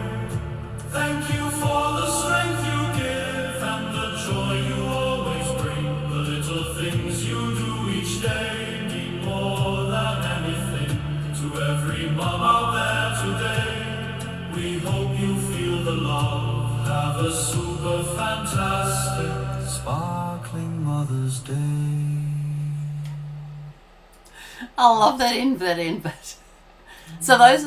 Thank you for the strength you give and the joy you always bring. The little things you do each day mean more than anything to every mom out there today. We hope you feel the love. Have a super fantastic, sparkling Mother's Day. I love that end bit. So those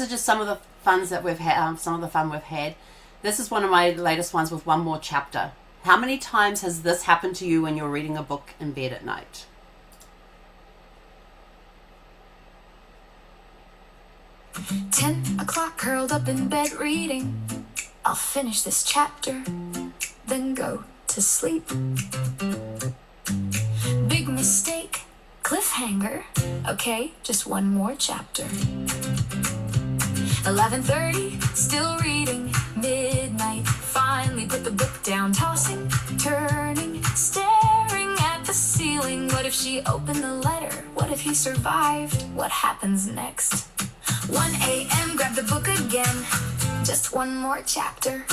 are just some of the funs that we've had. Some of the fun we've had. This is one of my latest ones with one more chapter. How many times has this happened to you when you're reading a book in bed at night? $10 curled up in bed reading. I'll finish this chapter, then go to sleep. Big mistake, cliffhanger. Okay, just one more chapter. 11:30, still reading. Midnight, finally put the book down, tossing, turning, staring at the ceiling. What if she opened the letter? What if he survived? What happens next? 1 a.m., grab the book again. Just one more chapter.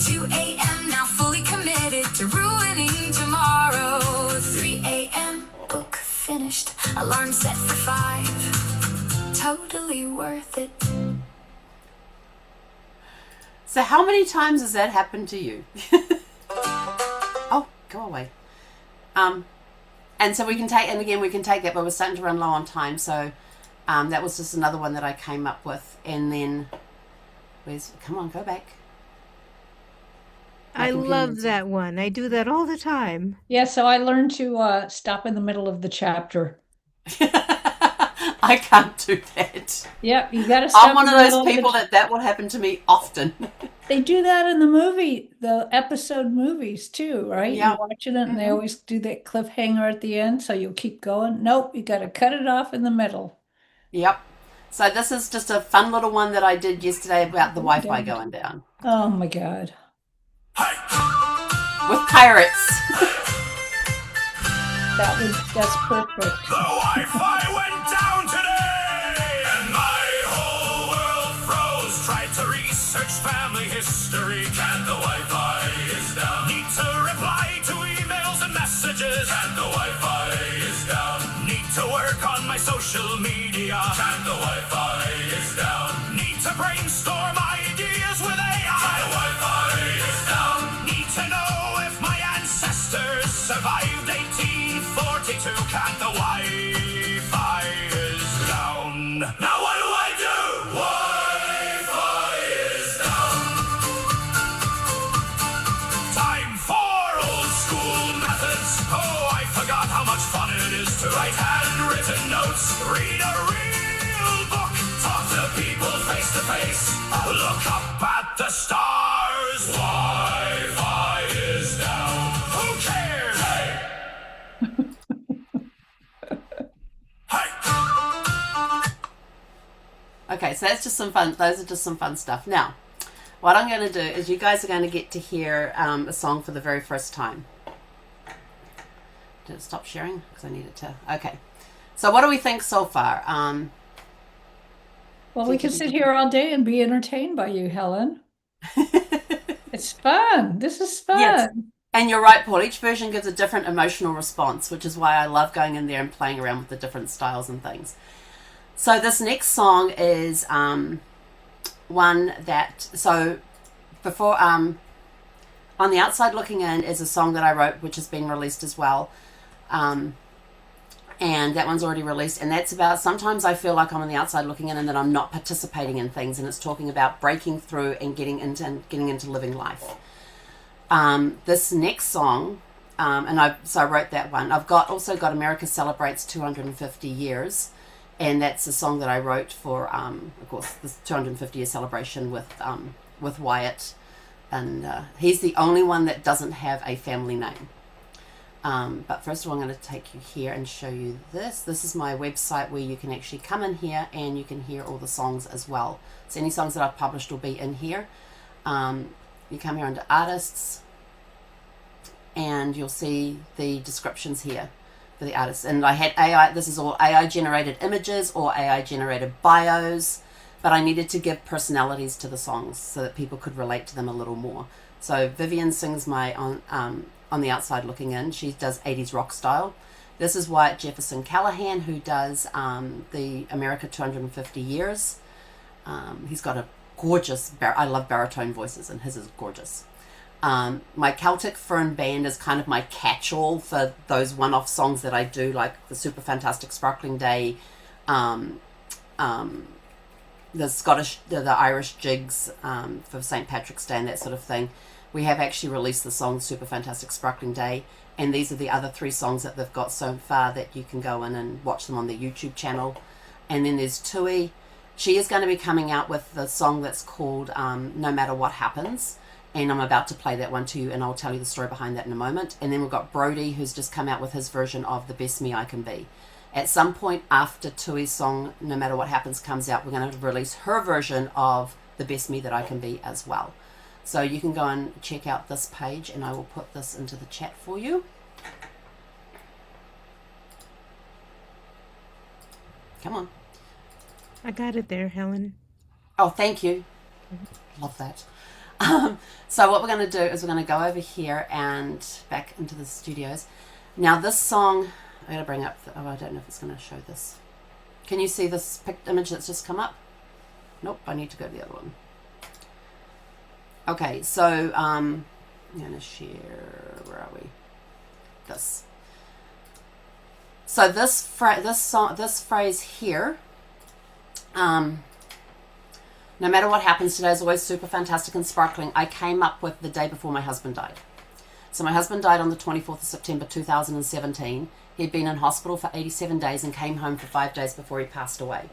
2 a.m., now fully committed to ruining tomorrow. 3 a.m., book finished. Alarm set for 5. Totally worth it. So how many times has that happened to you? Oh, go away. And so we can take, and again, we can take that, but we're starting to run low on time. So that was just another one that I came up with. And then, come on, go back. I love that one. I do that all the time. Yeah, so I learned to stop in the middle of the chapter. I can't do that. Yeah, you got to stop. I'm one of those people that will happen to me often. They do that in the episode movies too, right? Yeah. You're watching it and they always do that cliffhanger at the end, so you'll keep going. Nope, you got to cut it off in the middle. Yep. So this is just a fun little one that I did yesterday about the Wi-Fi going down. Oh my God. With pirates. That's perfect. The Wi-Fi went down today, and my whole world froze. Tried to research family history, and the Wi-Fi is down. Need to reply to emails and messages, and the Wi-Fi is down. Need to work on my social media, and the Wi-Fi is down. Need to brainstorm ideas with AI, the Wi-Fi is down. Need to know if my ancestors survived 1842, and the Wi-Fi is down. Now what do I do? Wi-Fi is down. Time for old school methods. Oh, I forgot how much fun it is to write handwritten notes. Read a real book. Talk to people face to face. Look up at the stars. Wi-Fi is down. Who cares? Hey! Okay, so that's just some fun. Those are just some fun stuff. Now, what I'm going to do is you guys are going to get to hear a song for the very first time. Did it stop sharing? Because I need it to. Okay. So what do we think so far? Well, we can sit here all day and be entertained by you, Helen. It's fun. This is fun. Yes. And you're right, Paul. Each version gives a different emotional response, which is why I love going in there and playing around with the different styles and things. So this next song is one that, so before, On the Outside Looking In is a song that I wrote, which has been released as well. And that one's already released. And that's about, sometimes I feel like I'm on the outside looking in and that I'm not participating in things. And it's talking about breaking through and getting into living life. This next song and I wrote that one. I've also got America Celebrates 250 Years, and that's a song that I wrote for, of course, this 250 year celebration with Wyatt, and he's the only one that doesn't have a family name. But first of all, I'm going to take you here and show you this. This is my website where you can actually come in here and you can hear all the songs as well. So any songs that I've published will be in here. You come here under artists and you'll see the descriptions here for the artists. And I had AI, this is all AI generated images or AI generated bios, but I needed to give personalities to the songs so that people could relate to them a little more. So Vivian sings my On the Outside Looking In. She does 80s rock style. This is Wyatt Jefferson Callahan, who does the America 250 Years. He's got a gorgeous, I love baritone voices, and his is gorgeous. My Celtic Fern Band is kind of my catch-all for those one-off songs that I do, like the Super Fantastic Sparkling Day, the Scottish, the Irish jigs for St. Patrick's Day and that sort of thing. We have actually released the song Super Fantastic Sparkling Day, and these are the other 3 songs that they've got so far that you can go in and watch them on their YouTube channel. And then there's Tui. She is going to be coming out with the song that's called No Matter What Happens, and I'm about to play that one to you, and I'll tell you the story behind that in a moment. And then we've got Brody, who's just come out with his version of The Best Me I Can Be. At some point after Tui's song No Matter What Happens comes out, we're going to release her version of The Best Me That I Can Be as well. So you can go and check out this page, and I will put this into the chat for you. Come on. I got it there, Helen. Oh, thank you. Love that. So what we're going to do is we're going to go over here and back into the studios. Now this song, I'm going to bring up, I don't know if it's going to show this. Can you see this image that's just come up? Nope, I need to go to the other one. Okay, so I'm going to share, where are we? This. So this phrase here, no matter what happens today is always super fantastic and sparkling, I came up with the day before my husband died. So my husband died on the 24th of September 2017. He'd been in hospital for 87 days and came home for 5 days before he passed away.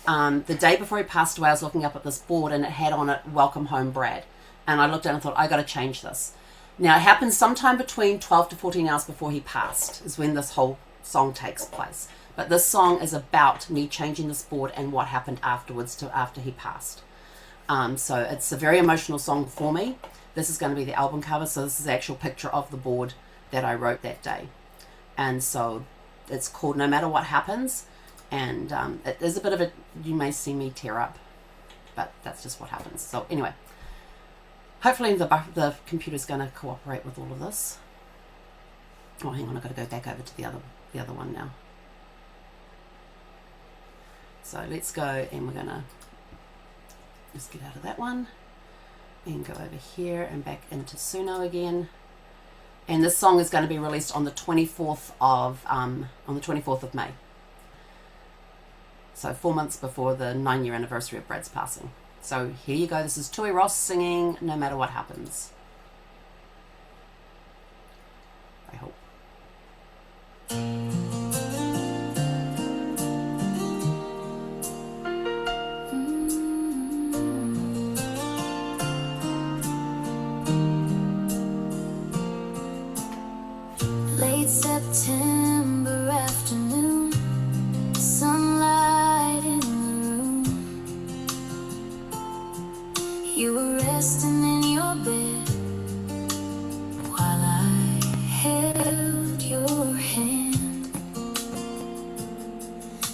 The day before he passed away, I was looking up at this board and it had on it, Welcome Home, Brad. And I looked at it and thought, I got to change this. Now, it happened sometime between 12 to 14 hours before he passed, is when this whole song takes place. But this song is about me changing this board and what happened afterwards to after he passed. So it's a very emotional song for me. This is going to be the album cover. So this is the actual picture of the board that I wrote that day. And so it's called No Matter What Happens. And it is a bit of a, you may see me tear up, but that's just what happens. So anyway, hopefully the computer's going to cooperate with all of this. Oh, hang on, I've got to go back over to the other one now. So let's go, and we're going to just get out of that one and go over here and back into Suno again. And this song is going to be released on the 24th of May. So 4 months before the 9-year anniversary of Brad's passing. So here you go. This is Tui Ross singing No Matter What Happens. I hope. Late September afternoon, sunlight in the room. You were resting in your bed while I held your hand.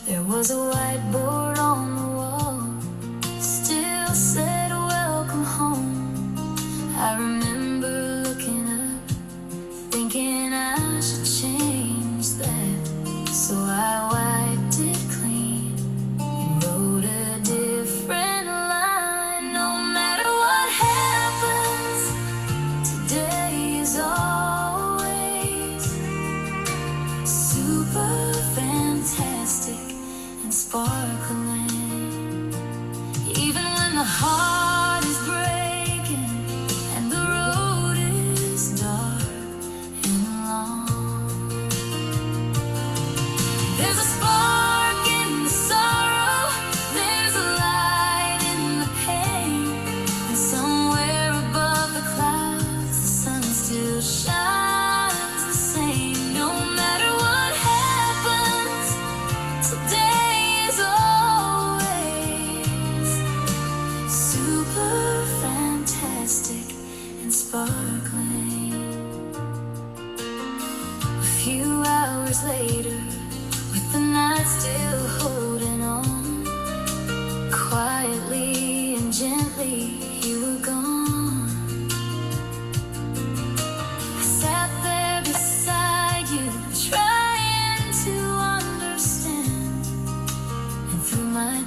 There was a whiteboard on the wall, still said welcome home. I remember looking up, thinking I should change that. So I wiped it clean and wrote a different line. No matter what happens, today is always super fantastic and sparkling. Even when the heart is breaking and the road is dark and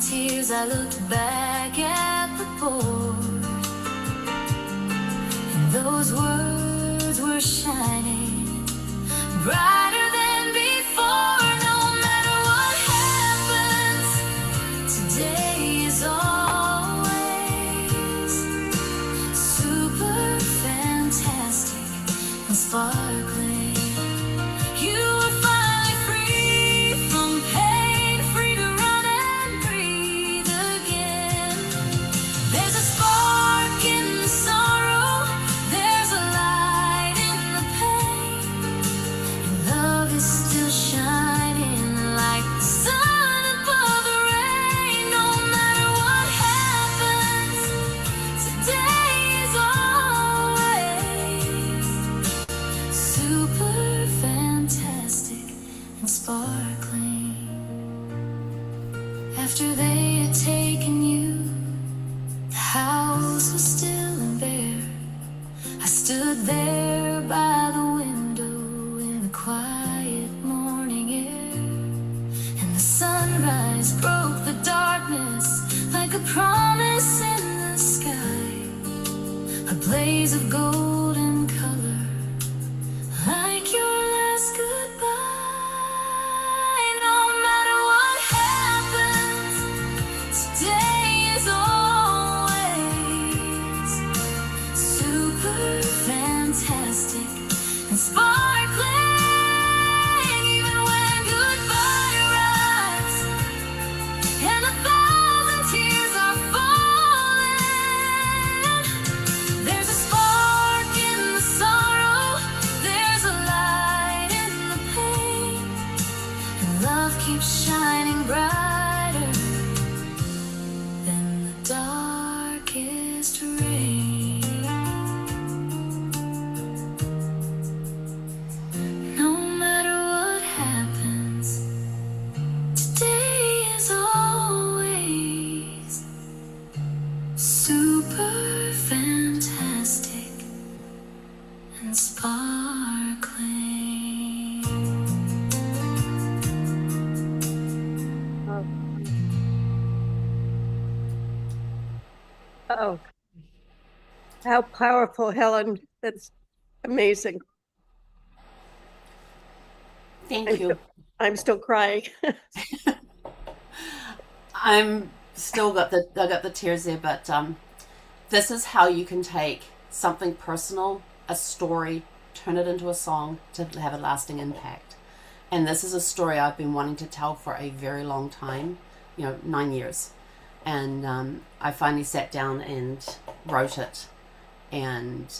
tears, I looked back at the board, and those words were shining brighter than before. No matter what happens, today is always super fantastic and sparkling. You are finally free from pain, free to run and breathe again. There's a spark in the sorrow, there's a light in the pain, and love is still shining like the sun above the rain. No matter what happens, today is always super fantastic and sparkling. After they had taken you, the house was still and bare. I stood there by the window in the quiet morning air, and the sunrise broke the darkness like a promise in the sky, a blaze of golden color, like your last goodbye. No matter what happens, today is always super fantastic and sparkling. Even when goodbye arrives and 1,000 tears are falling, there's a spark in the sorrow, there's a light in the pain, and love keeps shining brighter than the darkest rain. No matter what happens, today is always super fantastic and sparkling. Oh, how powerful, Helen. That's amazing. Thank you. I'm still crying. I'm still got the tears there, but this is how you can take something personal, a story, turn it into a song to have a lasting impact. And this is a story I've been wanting to tell for a very long time, 9 years. And I finally sat down and wrote it, and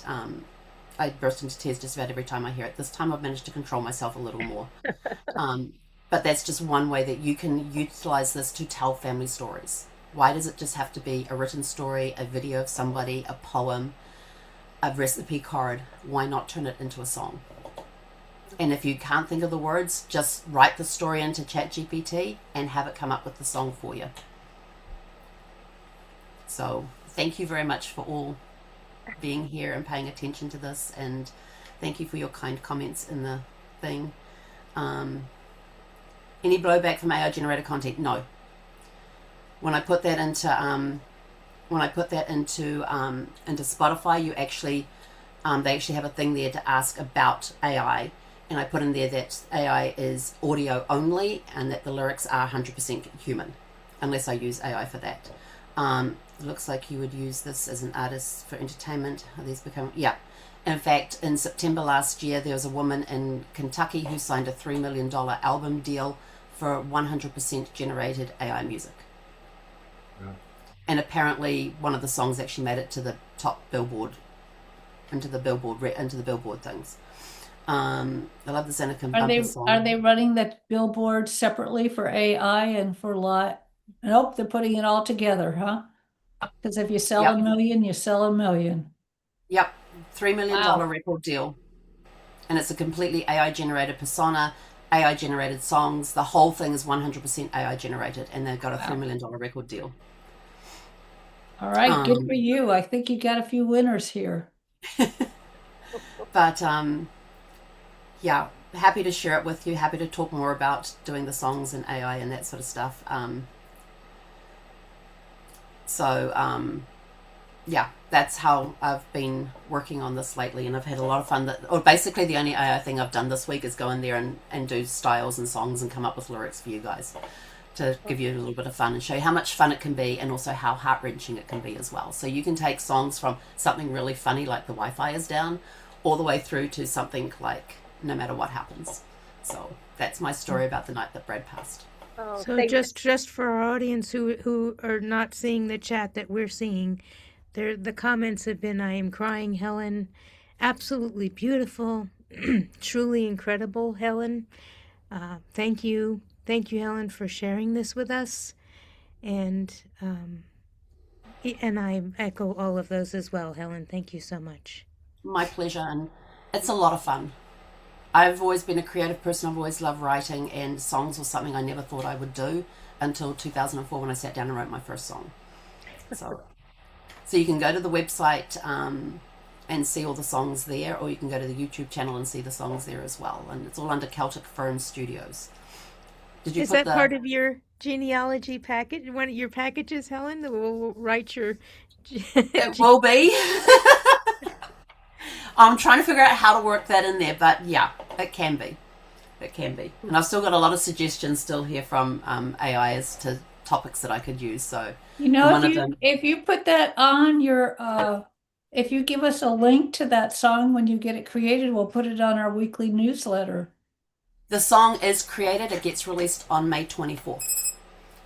I burst into tears just about every time I hear it. This time I've managed to control myself a little more. But that's just one way that you can utilize this to tell family stories. Why does it just have to be a written story, a video of somebody, a poem, a recipe card? Why not turn it into a song? And if you can't think of the words, just write the story into ChatGPT and have it come up with the song for you. So thank you very much for all being here and paying attention to this, and thank you for your kind comments in the thing. Any blowback from AI generated content? No. When I put that into Spotify, you actually they actually have a thing there to ask about AI, and I put in there that AI is audio only and that the lyrics are 100% human, unless I use AI for that. It looks like you would use this as an artist for entertainment. Are these become? Yeah. In fact, in September last year, there was a woman in Kentucky who signed a $3 million album deal for 100% generated AI music. Yeah. And apparently one of the songs actually made it to the top Billboard, into the Billboard things. I love the Xanacan bumper song. Are they running that billboard separately for AI and for lot? Nope, they're putting it all together, huh? Because if you sell Yep. a million, you sell a million. Yep, $3 million Wow. record deal. And it's a completely AI generated persona, AI generated songs. The whole thing is 100% AI generated, and they've got a $3 million record deal. All right, good for you. I think you got a few winners here. But yeah, happy to share it with you. Happy to talk more about doing the songs and AI and that sort of stuff. So yeah, that's how I've been working on this lately, and I've had a lot of fun. Basically the only AI thing I've done this week is go in there and do styles and songs and come up with lyrics for you guys to give you a little bit of fun and show you how much fun it can be, and also how heart-wrenching it can be as well. So you can take songs from something really funny like the Wi-Fi is down, all the way through to something like No Matter What Happens. So that's my story about the night that Brad passed. Oh, So thank just for our audience who are not seeing the chat that we're seeing, the comments have been, I am crying, Helen. Absolutely beautiful. Truly incredible, Helen. Thank you. Thank you, Helen, for sharing this with us. And I echo all of those as well, Helen. Thank you so much. My pleasure, and it's a lot of fun. I've always been a creative person. I've always loved writing, and songs was something I never thought I would do until 2004 when I sat down and wrote my first song. So you can go to the website and see all the songs there, or you can go to the YouTube channel and see the songs there as well. And it's all under Celtic Fern Studios. Is that part of your genealogy package? One of your packages, Helen? That will write your. It will be. I'm trying to figure out how to work that in there, but yeah, it can be. It can be. And I've still got a lot of suggestions still here from AI as to topics that I could use. So if you put that on your if you give us a link to that song when you get it created, we'll put it on our weekly newsletter. The song is created. It gets released on May 24th.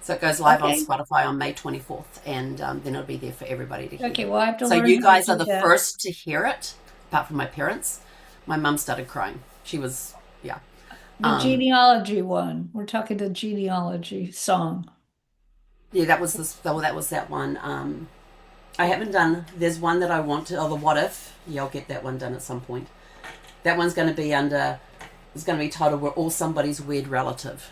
So it goes live on Spotify on May 24th, and then it'll be there for everybody to hear. Okay, well, I have to So learn you guys how are to the do that. first to hear it, apart from my parents. My mum started crying. She was, yeah. The genealogy one. We're talking the genealogy song. Yeah, that was that one. I haven't done. There's one that I want to. Oh, the What If. Yeah, I'll get that one done at some point. That one's going to be under. It's going to be titled "We're All Somebody's Weird Relative."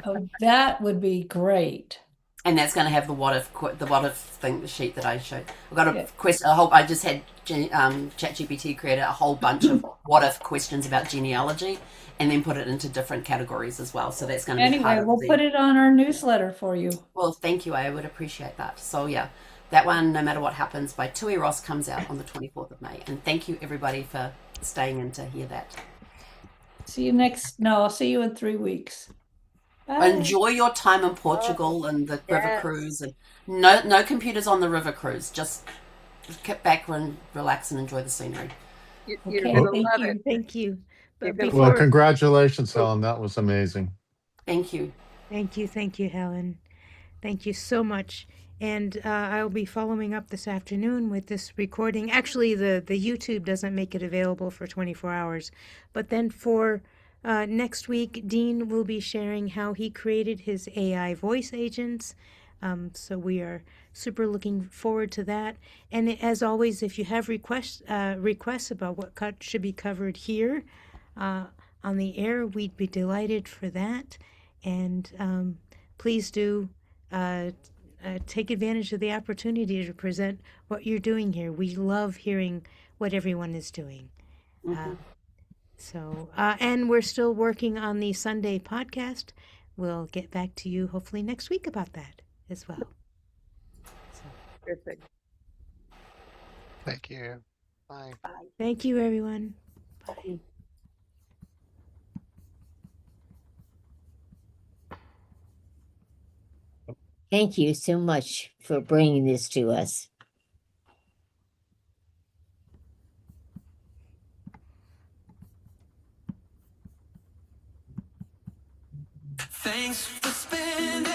Oh, that would be great. And that's going to have the what if thing, the sheet that I showed. I've got a question. I just had ChatGPT create a whole bunch of what if questions about genealogy, and then put it into different categories as well. So that's going to be part of we'll put it on our newsletter for you. Well, thank you. I would appreciate that. So yeah, that one, No Matter What Happens, by Tui Ross, comes out on the 24th of May. And thank you everybody for staying in to hear that. I'll see you in 3 weeks. Bye. Enjoy your time in Portugal and the river cruise, and no computers on the river cruise. Just kick back and relax and enjoy the scenery. You're going to love it. Thank you. Well, congratulations, Helen. That was amazing. Thank you. Thank you, Helen. Thank you so much. And I'll be following up this afternoon with this recording. Actually, the YouTube doesn't make it available for 24 hours. But then for next week, Dean will be sharing how he created his AI voice agents. So we are super looking forward to that. And as always, if you have requests about what should be covered here on the air, we'd be delighted for that. And please do take advantage of the opportunity to present what you're doing here. We love hearing what everyone is doing. Mm-hmm. And we're still working on the Sunday podcast. We'll get back to you hopefully next week about that as well. Perfect. Thank you. Bye. Thank you, everyone. Bye. Thank you so much for bringing this to us. Thanks for spending